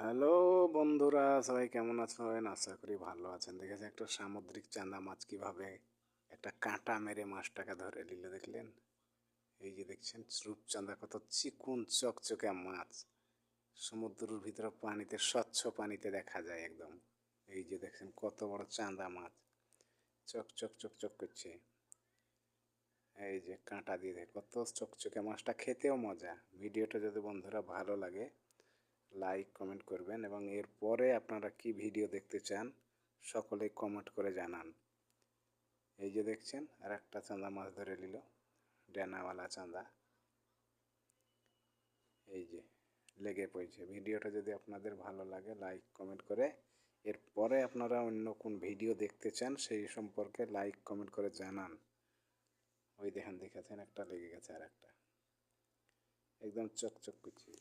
Hello বন্ধুরা, সবাই কেমন আছেন? আশা করি ভালো আছেন। দেখেছেন একটা সামুদ্রিক চাঁদা মাছ কিভাবে একটা কাঁটা মেরে মাছটাকে ধরে নিল, দেখলেন? এই যে দেখছেন রূপচাঁদা, কত চিকন চকচকে মাছ। সমুদ্রের ভিতরে পানিতে, স্বচ্ছ পানিতে দেখা যায় একদম। এই যে দেখছেন কত বড় চাঁদা মাছ, চক চক চক চক করছে। এই যে কাঁটা দিয়ে দেখ কত চকচকে, মাছটা খেতেও মজা। ভিডিওটা যদি বন্ধুরা ভালো লাগে লাইক কমেন্ট করবেন, এবং এরপরে আপনারা কি ভিডিও দেখতে চান সকলে কমেন্ট করে জানান। এই যে দেখছেন আর একটা চাঁদা মাছ ধরে নিল, ডেনাওয়ালা চাঁদা। এই যে লেগে পড়েছে। ভিডিওটা যদি আপনাদের ভালো লাগে লাইক কমেন্ট করে, এরপরে আপনারা অন্য কোন ভিডিও দেখতে চান সেই সম্পর্কে লাইক কমেন্ট করে জানান। ওই দেখেন, দেখেছেন একটা লেগে গেছে, আর একটা একদম চকচক করছে।